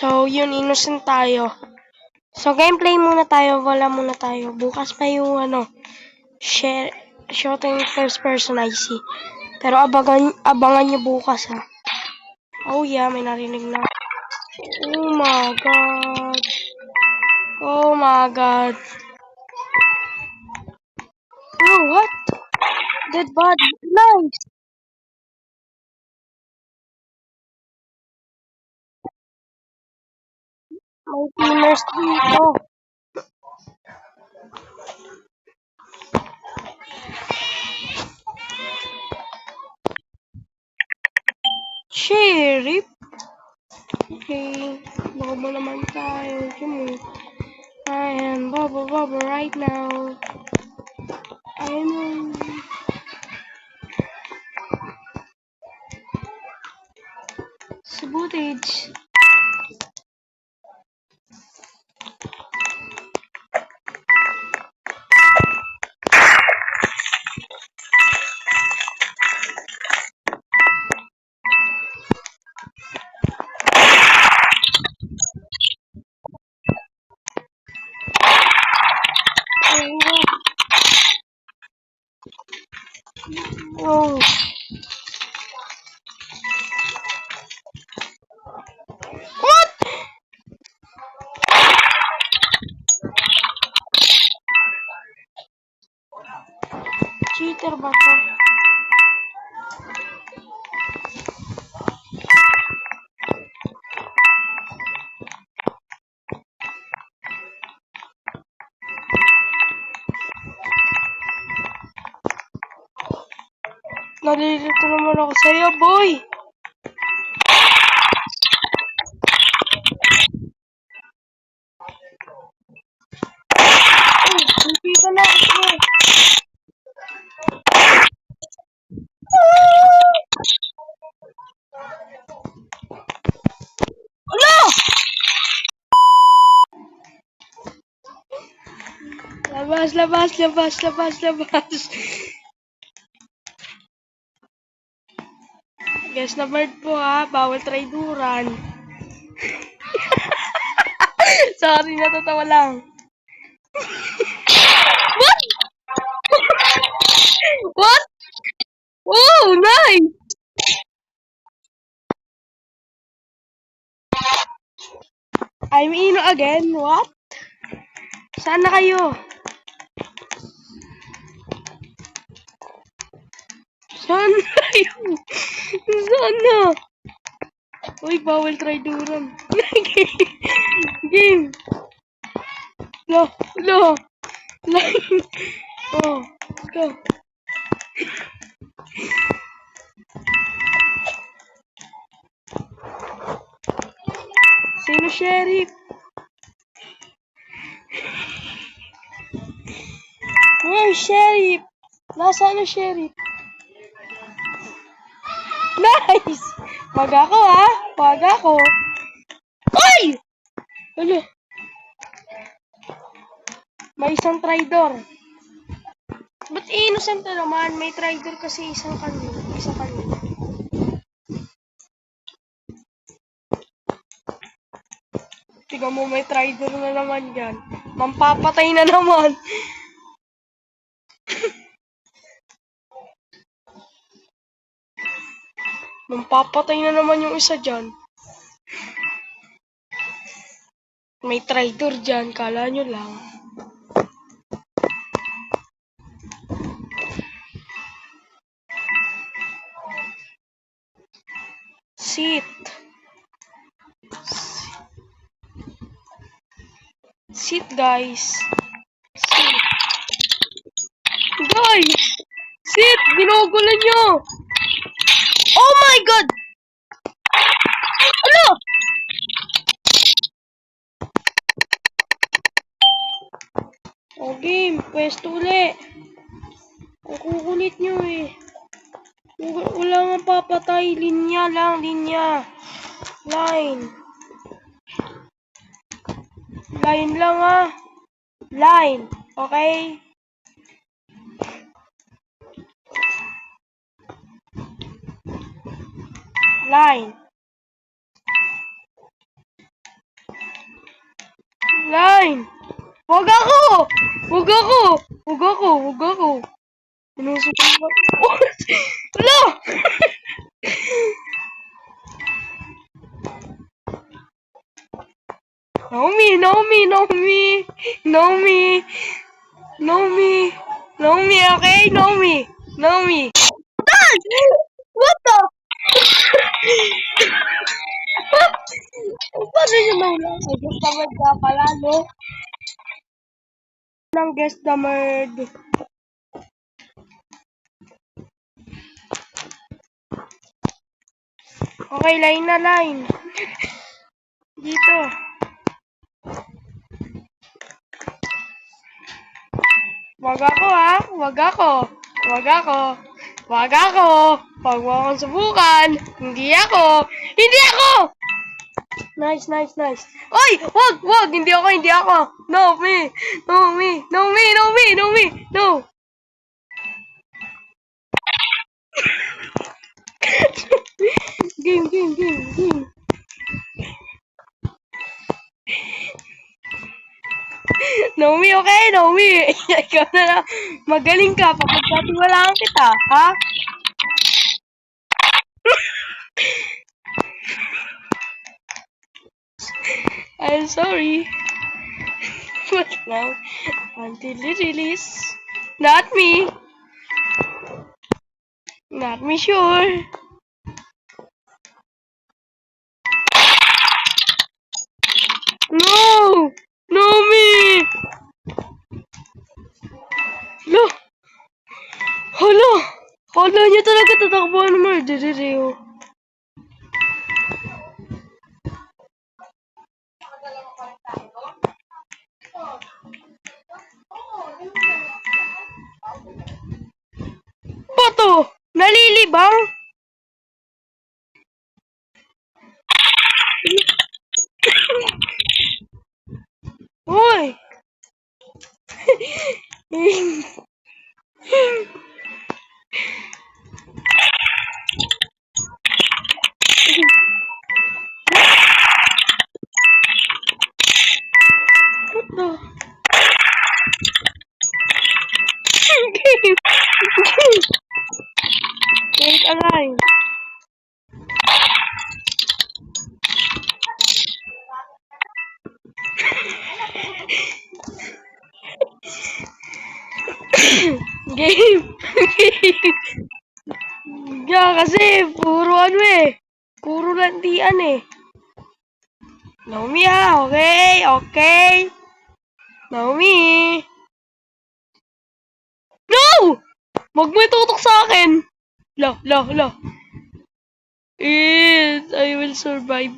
So, yun, innocent tayo. So, gameplay muna tayo. Wala muna tayo. Bukas pa yung shooting first person IC. Pero abangan nyo bukas, ha. Oh yeah, may narinig na. Oh my god. Oh my god. Oh, what? Dead body. Nice. May teamers dito. Sheriff? Okay. Bobo naman tayo. I am Bobo right now. I'm Sabotage. Oh. What? Cheater ba to? Nalilito naman ako sa'yo, boy! Hindi ka na ako. Ano? Labas. Guys na bird po ha, bawal traiduran. Sorry, natatawa lang. What? What? Oh, nice! I'm Ino again, what? Saan na kayo? Saan na kayo? Saan na? Uy, bawal traiduran. Game. Lo. Oh, go. Sino sheriff? Where's sheriff? Nasaan na sheriff? Nice! Wag ako ha? Wag ako. Ay! Ano? May isang traidor. Ba't innocent na naman? May traidor kasi isa kanina. Tignan mo, may traidor na naman dyan. Mampapatay na naman. Mampapatay na naman yung isa dyan. May traidor dyan, kala nyo lang. Sit guys. Guys! Sit! Ginugulan nyo! Oh my god! Ano? O game, pwesto uli. Ang kukulit nyo eh. Wala nga papatay. Linya lang. Line lang ah. Line. Okay? Line. Line! Wag ako! Wag ako! Wag ako! Wag ako! Sinusubukan. Oh! Wala! Naomi! Naomi! Naomi! Naomi! Naomi! Naomi, okay? Naomi! Naomi! Dad! What the? Paano yun nauna? I guess tamad ka pala, no? Nang guess tamad. Okay, line na line. Dito. Wag ako ha. Wag ako. Wag ako. Wag ako. Wag mo akong subukan. Hindi ako. Hindi ako! Nice, nice, nice. Oy! Wag! Wag! Hindi ako, hindi ako. No, me. No, me. No, me. No, me. No, me. No. Game, game, game, game. Naomi, okay? Naomi, ikaw na lang. Magaling ka. Papagkatiwalaan kita, ha? I'm sorry. But now, until you release. Not me. Not me, sure. No! No, me! Lo! Hala! Hala niya talaga tatakbo ng murderero. Bato! Nalilibang? Hoy! Bato! Wait, alive. Game! Yeah, kasi puro ano eh. Puro landian eh. Naomi ha, okay? Okay? Naomi! No! Wag mo itutok sa akin! La. I will survive.